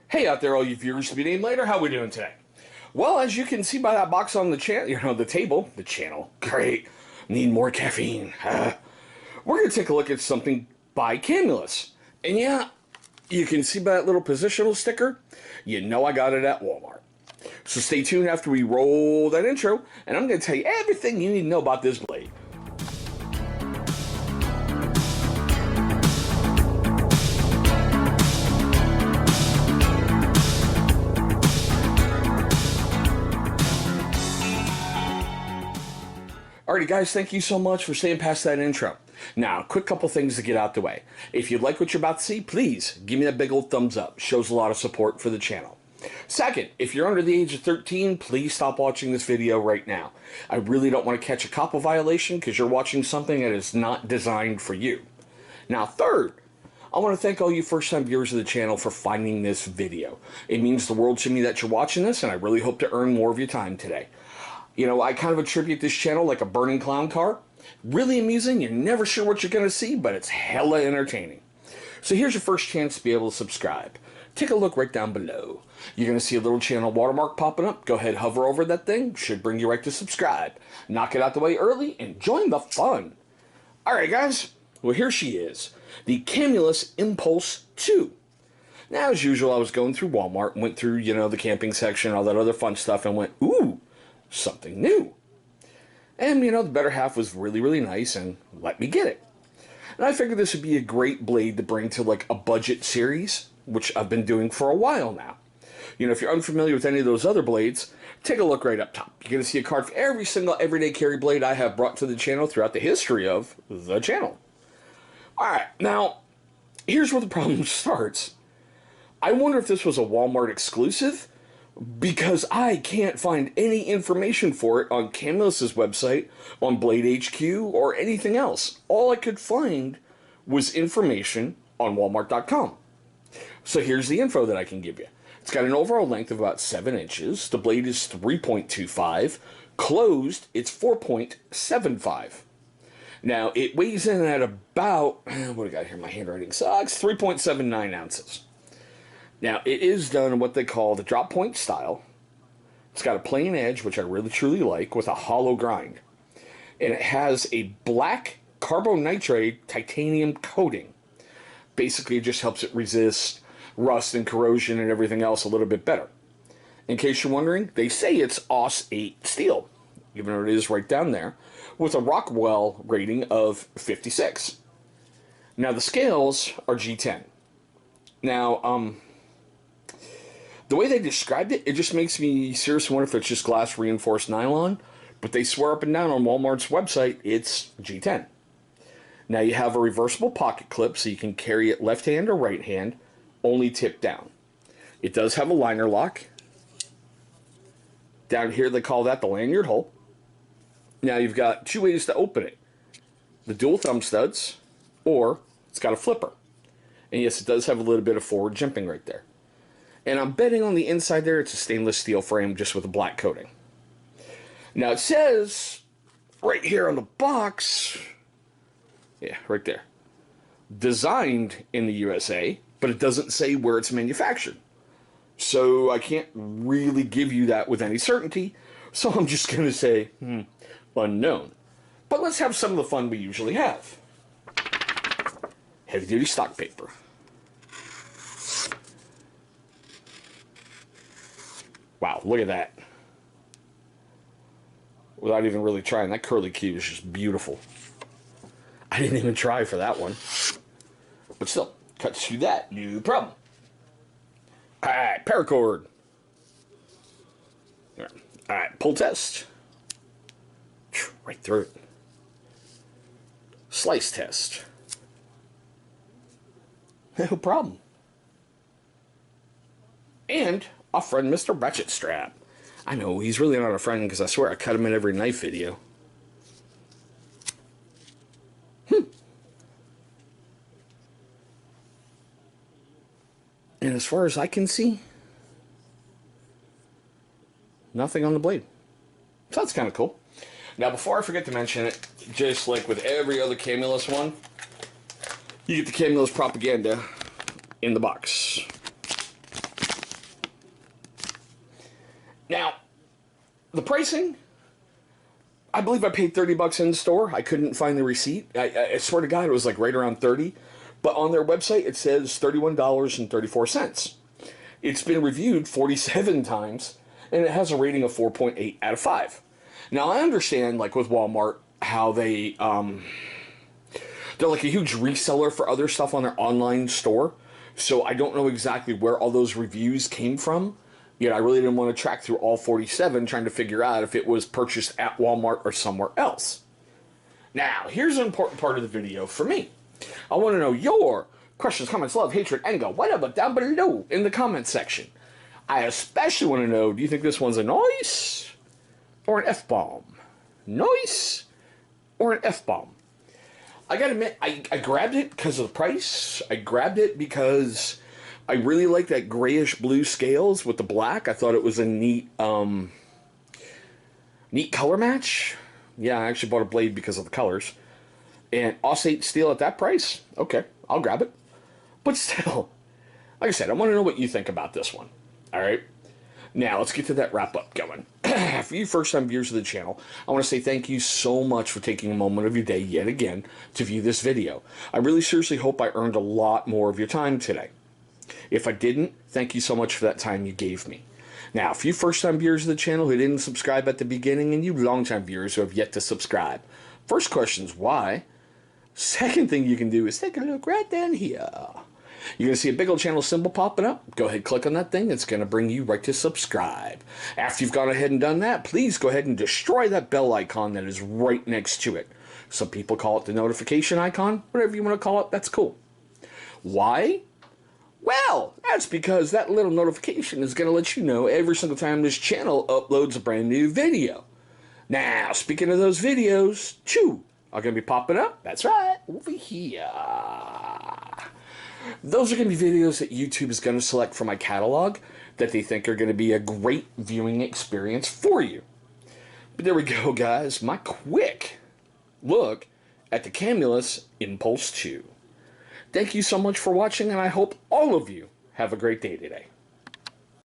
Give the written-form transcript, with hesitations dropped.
Hey out there, all you viewers to be named later, how we doing today? Well, as you can see by that box on the the channel, great, need more caffeine. We're going to take a look at something by Camillus. And yeah, you can see by that little positional sticker, you know I got it at Walmart. So stay tuned after we roll that intro, and I'm going to tell you everything you need to know about this blade. Alrighty guys, thank you so much for staying past that intro. Now, quick couple things to get out the way. If you like what you're about to see, please give me that big old thumbs up. Shows a lot of support for the channel. Second, if you're under the age of 13, please stop watching this video right now. I really don't want to catch a COPPA violation because you're watching something that is not designed for you. Now, third, I want to thank all you first-time viewers of the channel for finding this video. It means the world to me that you're watching this, and I really hope to earn more of your time today. You know, I kind of attribute this channel like a burning clown car. Really amusing, you're never sure what you're going to see, but it's hella entertaining. So here's your first chance to be able to subscribe. Take a look right down below. You're going to see a little channel watermark popping up. Go ahead, hover over that thing. Should bring you right to subscribe. Knock it out the way early and join the fun. Alright guys, well here she is. The Camillus Impulse II. Now as usual, I was going through Walmart, went through, you know, the camping section, all that other fun stuff, and went, ooh, something new. And, you know, the better half was really, really nice and let me get it. And I figured this would be a great blade to bring to, like, a budget series, which I've been doing for a while now. You know, if you're unfamiliar with any of those other blades, take a look right up top. You're going to see a card for every single everyday carry blade I have brought to the channel throughout the history of the channel. Alright, now, here's where the problem starts. I wonder if this was a Walmart exclusive, because I can't find any information for it on Camillus's website, on Blade HQ, or anything else. All I could find was information on Walmart.com. So here's the info that I can give you. It's got an overall length of about 7 inches. The blade is 3.25. Closed, it's 4.75. Now, it weighs in at about, what do I got here? My handwriting sucks. 3.79 ounces. Now, it is done in what they call the drop point style. It's got a plain edge, which I really truly like, with a hollow grind. And it has a black carbonitride titanium coating. Basically, it just helps it resist rust and corrosion and everything else a little bit better. In case you're wondering, they say it's AUS 8 steel, even though it is right down there, with a Rockwell rating of 56. Now, the scales are G10. Now, the way they described it, it just makes me seriously wonder if it's just glass reinforced nylon, but they swear up and down on Walmart's website it's G10. Now you have a reversible pocket clip so you can carry it left hand or right hand, only tip down. It does have a liner lock. Down here they call that the lanyard hole. Now you've got two ways to open it. The dual thumb studs, or it's got a flipper. And yes, it does have a little bit of forward jimping right there. And I'm betting on the inside there it's a stainless steel frame just with a black coating. Now it says right here on the box, yeah, right there, designed in the USA, but it doesn't say where it's manufactured. So I can't really give you that with any certainty, so I'm just going to say unknown. But let's have some of the fun we usually have. Heavy duty stock paper. Wow, look at that. Without even really trying, that curly Q is just beautiful. I didn't even try for that one. But still, cuts through that, no problem. Alright, paracord. Alright, pull test. Right through it. Slice test. No problem. And our friend Mr. Ratchet Strap. I know, he's really not a friend because I swear I cut him in every knife video. And as far as I can see, nothing on the blade. So that's kind of cool. Now before I forget to mention it, just like with every other Camillus one, you get the Camillus propaganda in the box. Now, the pricing, I believe I paid 30 bucks in the store. I couldn't find the receipt. I swear to God, it was like right around 30. But on their website, it says $31.34. It's been reviewed 47 times, and it has a rating of 4.8 out of 5. Now, I understand, like with Walmart, how they're like a huge reseller for other stuff on their online store. So I don't know exactly where all those reviews came from. Yet I really didn't want to track through all 47 trying to figure out if it was purchased at Walmart or somewhere else. Now, here's an important part of the video for me. I want to know your questions, comments, love, hatred, anger, whatever, down below in the comment section. I especially want to know, do you think this one's a nice or an F-bomb? Nice or an F-bomb? I gotta admit, I grabbed it because of the price. I grabbed it because I really like that grayish blue scales with the black. I thought it was a neat color match. Yeah, I actually bought a blade because of the colors. And Aussate steel at that price? Okay, I'll grab it. But still, like I said, I want to know what you think about this one. All right? Now, let's get to that wrap-up going. For you first-time viewers of the channel, I want to say thank you so much for taking a moment of your day yet again to view this video. I really seriously hope I earned a lot more of your time today. If I didn't, thank you so much for that time you gave me. Now, for you first-time viewers of the channel who didn't subscribe at the beginning, and you long-time viewers who have yet to subscribe, first question is why? Second thing you can do is take a look right down here. You're going to see a big old channel symbol popping up. Go ahead, click on that thing. It's going to bring you right to subscribe. After you've gone ahead and done that, please go ahead and destroy that bell icon that is right next to it. Some people call it the notification icon. Whatever you want to call it, that's cool. Why? Well, that's because that little notification is going to let you know every single time this channel uploads a brand new video. Now, speaking of those videos, are going to be popping up. That's right, over here. Those are going to be videos that YouTube is going to select from my catalog that they think are going to be a great viewing experience for you. But there we go, guys. My quick look at the Camillus Impulse II. Thank you so much for watching, and I hope all of you have a great day today.